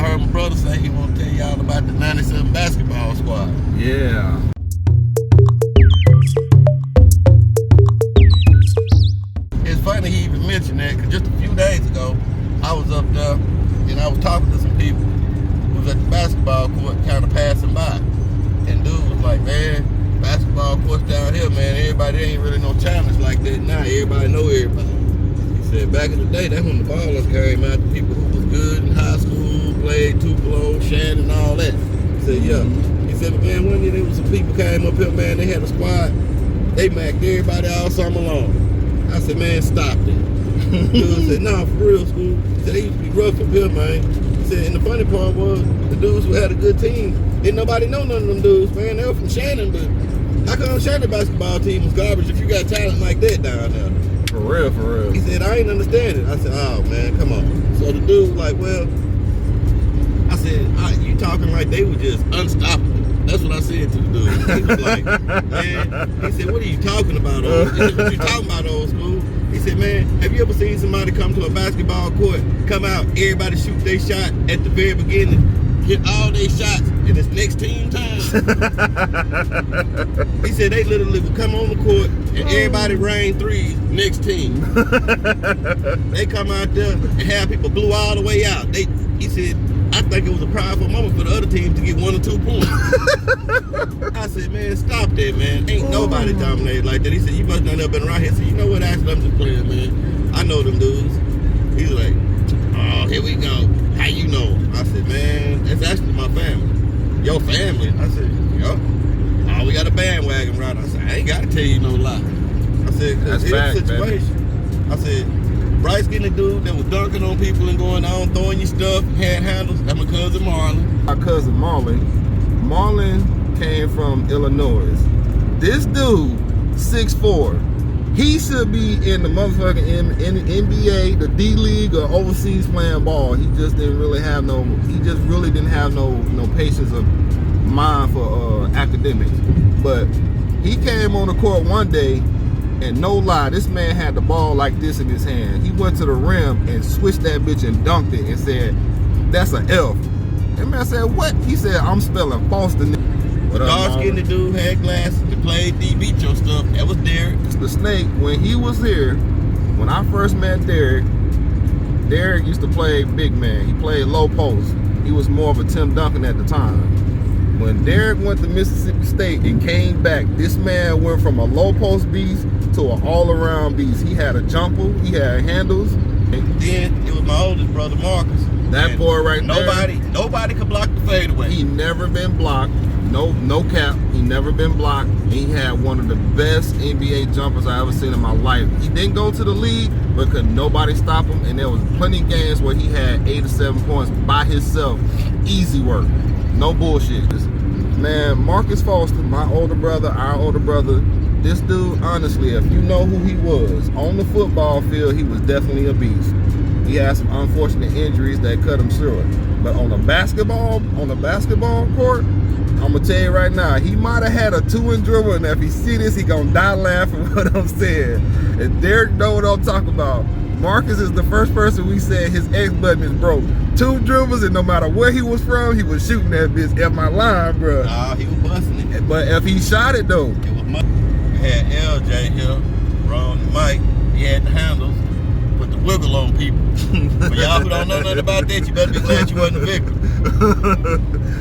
I heard my brother say he want to tell y'all about the 97 basketball squad. Yeah. It's funny he even mentioned that, because just a few days ago, I was up there and I was talking to some people who was at the basketball court kind of passing by. And dude was like, man, basketball courts down here, man, everybody ain't really no challenge like that now. Everybody know everybody. He said back in the day, that's when the ballers came out, the people who was good in high school, played Tupelo, Shannon, and all that. He said, yeah. He said, but man, one year there was some people came up here, man, they had a squad. They macked everybody all summer long. I said, man, stop that. Dude said, nah, for real, school. He said, they used to be rough up here, man. He said, and the funny part was, the dudes who had a good team, didn't nobody know none of them dudes, man. They were from Shannon, but how come Shannon basketball team was garbage if you got talent like that down there? For real, for real. He said, I ain't understand it. I said, oh, man, come on. So the dude was like, well, I said, you talking like they were just unstoppable. That's what I said to the dude. He was like, man, he said, what are you talking about, old? He said, what you talking about, old school? He said, man, have you ever seen somebody come to a basketball court, come out, everybody shoot their shot at the very beginning, hit all their shots, and it's next team time? He said they literally would come on the court and everybody rain threes, next team. They come out there and have people blew all the way out. He said, I think it was a powerful moment for the other team to get 1 or 2 points. I said, man, stop that, man. Ain't nobody dominated like that. He said, you must not have been around here. I said, you know what? Actually, I'm just playing, man. I know them dudes. He's like, oh, here we go. How you know? I said, man, that's actually my family. Your family? I said, yup. Oh, we got a bandwagon right. I said, I ain't got to tell you no lie. I said, that's here's fact, the situation. Man. I said, Bryce getting the dude that was dunking on people and going on, throwing your stuff, hand handles. That's my cousin Marlon. My cousin Marlon. Marlon came from Illinois. This dude, 6'4", he should be in the motherfucking NBA, the D League, or overseas playing ball. He just didn't really have no. He just really didn't have no patience of mind for academics. But he came on the court one day. And no lie, this man had the ball like this in his hand. He went to the rim and switched that bitch and dunked it and said, that's an F. And man said, what? He said, I'm spelling Boston. The dark-skinned dude had glasses that played D. beat your stuff. That was Derek. The Snake, when he was here, when I first met Derek used to play big man. He played low post. He was more of a Tim Duncan at the time. When Derek went to Mississippi State and came back, this man went from a low post beast to an all-around beast. He had a jumper, he had handles. And then it was my oldest brother, Marcus. That boy right there. Nobody could block the fadeaway. He never been blocked. No cap. He never been blocked. He had one of the best NBA jumpers I ever seen in my life. He didn't go to the league, but could nobody stop him. And there was plenty of games where he had 8 or 7 points by himself. Easy work. No bullshit. Man, Marcus Foster, my older brother, our older brother, this dude, honestly, if you know who he was, on the football field, he was definitely a beast. He had some unfortunate injuries that cut him short. But on the basketball court, I'm gonna tell you right now, he might have had a 2-inch dribble, and if he see this, he gonna die laughing what I'm saying. And Derek know what I'm talking about. Marcus is the first person we said his X button is broke. 2 dribbles, and no matter where he was from, he was shooting that bitch at my line, bro. Nah, he was busting it. But if he shot it though, it was much. We had LJ here, Ron and Mike. He had the handles, put the wiggle on people. For y'all who don't know nothing about that, you better be glad you wasn't a victim.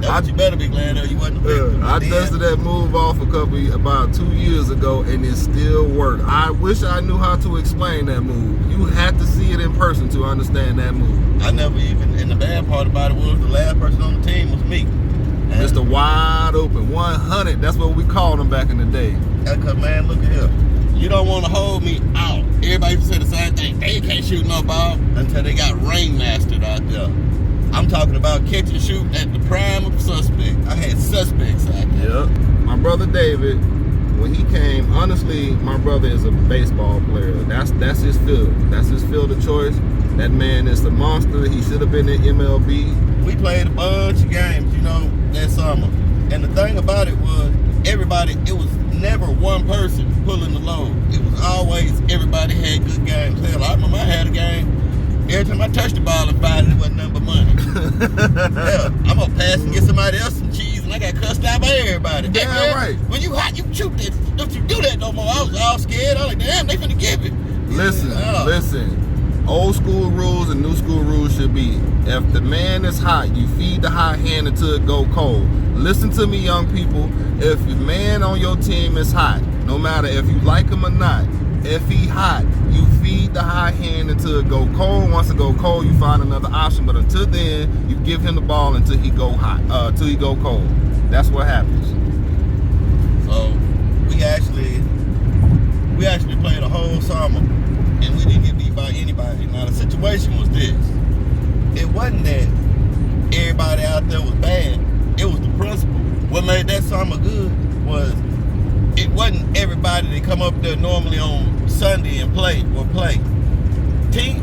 That's what you better be glad of, you wasn't a victim. I dusted that move off about 2 years ago, and it still worked. I wish I knew how to explain that move. You had to see it in person to understand that move. I never even, and the bad part about it was the last person on the team was me. Mr. Wide Open, 100, that's what we called him back in the day. Because, man, look at here. You don't want to hold me out. Everybody used to say the same thing. They can't shoot no ball until they got ring-mastered out there. I'm talking about catch and shoot at the prime of the suspect. I had suspects out there. Yep. My brother David, when he came, honestly, my brother is a baseball player. That's his field. That's his field of choice. That man is a monster. He should have been in MLB. We played a bunch of games, that summer. And the thing about it was, it was never one person pulling the load. It was always everybody had good games. Hell, I remember I had a game. Every time I touched the ball and fired it, wasn't nothing but money. Yeah, I'm gonna pass and get somebody else some cheese, and I got cussed out by everybody. Damn hey, man, right. When you hot, you shoot that. Don't you do that no more. I was all scared. I was like, damn, they finna give it. Listen. Old school rules and new school rules should be: if the man is hot, you feed the hot hand until it go cold. Listen to me, young people. If the man on your team is hot, no matter if you like him or not, if he hot, you feed the hot hand until it go cold. Once it go cold, you find another option. But until then, you give him the ball until he go hot, until he go cold. That's what happens. So we actually played a whole summer, and we didn't get beat by anybody. Now the situation was this: it wasn't that everybody out there was bad. It was the principle. What made that summer good was it wasn't everybody that come up there normally on Sunday and play.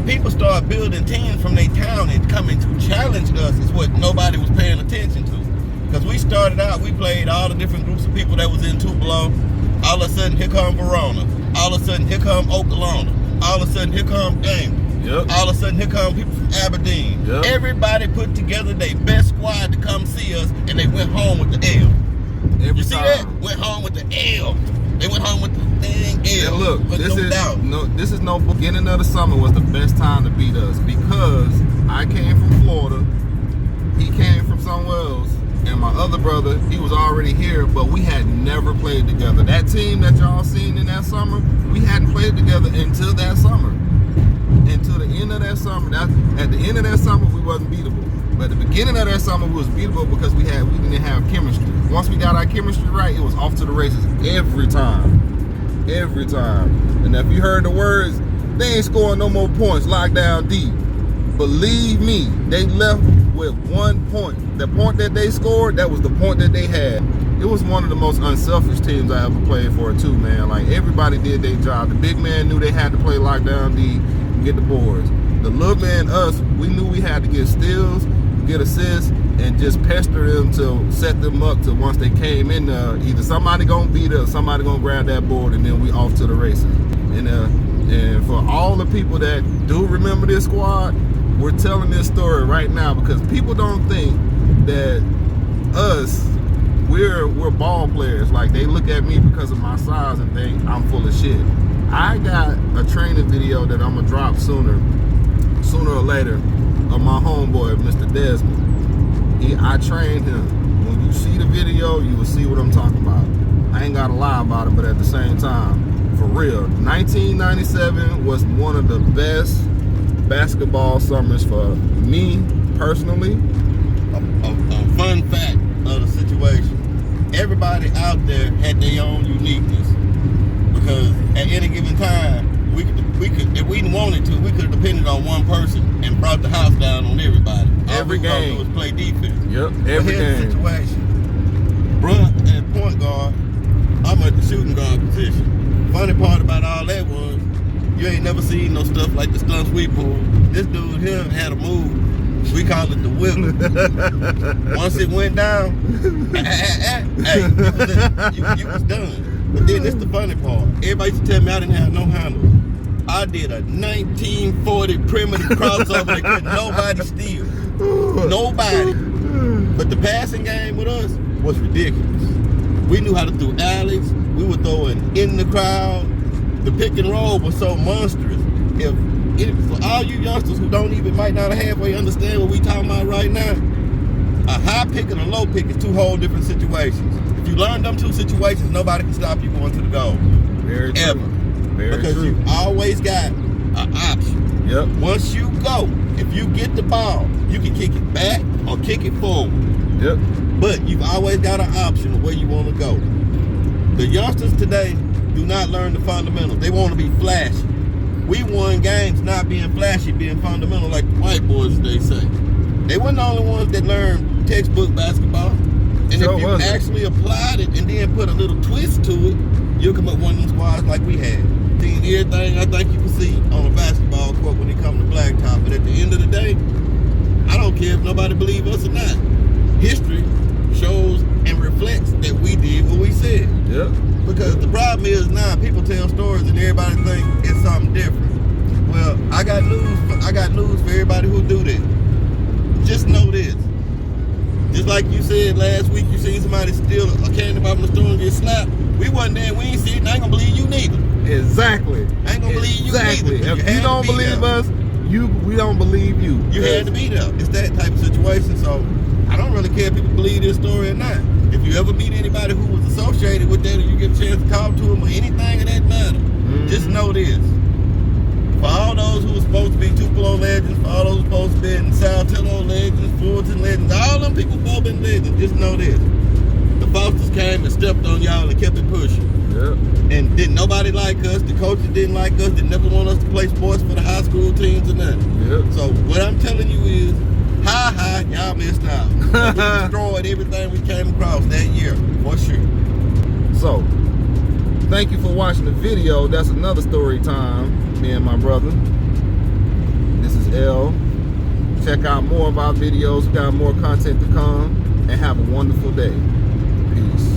People started building teams from their town and coming to challenge us is what nobody was paying attention to. Because we started out, we played all the different groups of people that was in Tupelo. All of a sudden, here come Verona. All of a sudden, here come Oklahoma. All of a sudden, here come Gamble. Yep. All of a sudden, here come people from Aberdeen. Yep. Everybody put together their best squad to come see us, and they went home with the L. Every You see time. that? Went home with the L. They went home with the dang L. And look, this is no beginning of the summer was the best time to beat us because I came from Florida, he came from somewhere else, and my other brother, he was already here, but we had never played together. That team that y'all seen in that summer, we hadn't played together until that summer. Until the end of that summer. At the end of that summer, we wasn't beatable. But at the beginning of that summer, we was beatable because we didn't have chemistry. Once we got our chemistry right, it was off to the races every time. Every time. And if you heard the words, they ain't scoring no more points, lockdown D. Believe me, they left with 1 point. The point that they scored, that was the point that they had. It was one of the most unselfish teams I ever played for too, man. Like everybody did their job. The big man knew they had to play lockdown D and get the boards. The little man, us, we knew we had to get steals, get assists, and just pester them to set them up to once they came in there, either somebody gonna beat us, somebody gonna grab that board, and then we off to the races. And for all the people that do remember this squad, we're telling this story right now because people don't think that us, we're ball players. Like they look at me because of my size and think I'm full of shit. I got a training video that I'm gonna drop sooner or later of my homeboy, Mr. Desmond. I trained him. When you see the video, you will see what I'm talking about. I ain't gotta lie about it, but at the same time, for real, 1997 was one of the best basketball summers for me personally. A fun fact of the situation: everybody out there had their own uniqueness because at any given time, we could if we wanted to, we could have depended on one person and brought the house down on everybody. Every game. All we was play defense. Yep, every but here's game. The situation: Brunt at point guard, I'm at the shooting guard position. Funny part about all that was, you ain't never seen no stuff like the stunts we pulled. This dude here had a move. We call it the whip. Once it went down, hey, you was done. But then this the funny part. Everybody used to tell me I didn't have no handle. I did a 1940 primitive crossover that couldn't nobody steal. Nobody. But the passing game with us was ridiculous. We knew how to throw alleys. We were throwing in the crowd. The pick and roll was so monstrous. For all you youngsters who might not halfway understand what we talking about right now, a high pick and a low pick is two whole different situations. If you learn them two situations, nobody can stop you going to the goal. Very true. Ever. Very because true. you always got an option. Yep. Once you go, if you get the ball, you can kick it back or kick it forward. Yep. But you've always got an option of where you want to go. The youngsters today do not learn the fundamentals. They want to be flashy. We won games not being flashy, being fundamental like the white boys, they say. They weren't the only ones that learned textbook basketball. And Sure if you wasn't. actually applied it and then put a little twist to it, you'll come up one of them squads like we had. Seen everything I think you can see on a basketball court when it comes to blacktop. But at the end of the day, I don't care if nobody believes us or not. History shows and reflects that we did what we said. Yep. Because the problem is now people tell stories and everybody think it's something different. Well, I got news for everybody who do that. Just know this: like you said last week, you seen somebody steal a candy bar from the store and get slapped. We wasn't there, we ain't seen it, I ain't gonna believe you neither. Exactly. I ain't gonna believe you Exactly. neither. If you don't believe us, we don't believe you. You had to be there. It's that type of situation. So I don't really care if people believe this story or not. If you ever meet anybody who was associated with that, or you get a chance to talk to them or anything of that matter, just know this. For all those who were supposed to be Tupelo legends, for all those who were supposed to be in Saltillo legends, Fulton legends, all them people supposed to be legends, just know this. The Fosters came and stepped on y'all and kept it pushing. Yep. And didn't nobody like us, the coaches didn't like us, they never want us to play sports for the high school teams or nothing. Yep. So what I'm telling you is, y'all missed out. We destroyed everything we came across that year, for sure. So, thank you for watching the video. That's another story time, me and my brother. This is L. Check out more of our videos. We got more content to come. And have a wonderful day. Peace.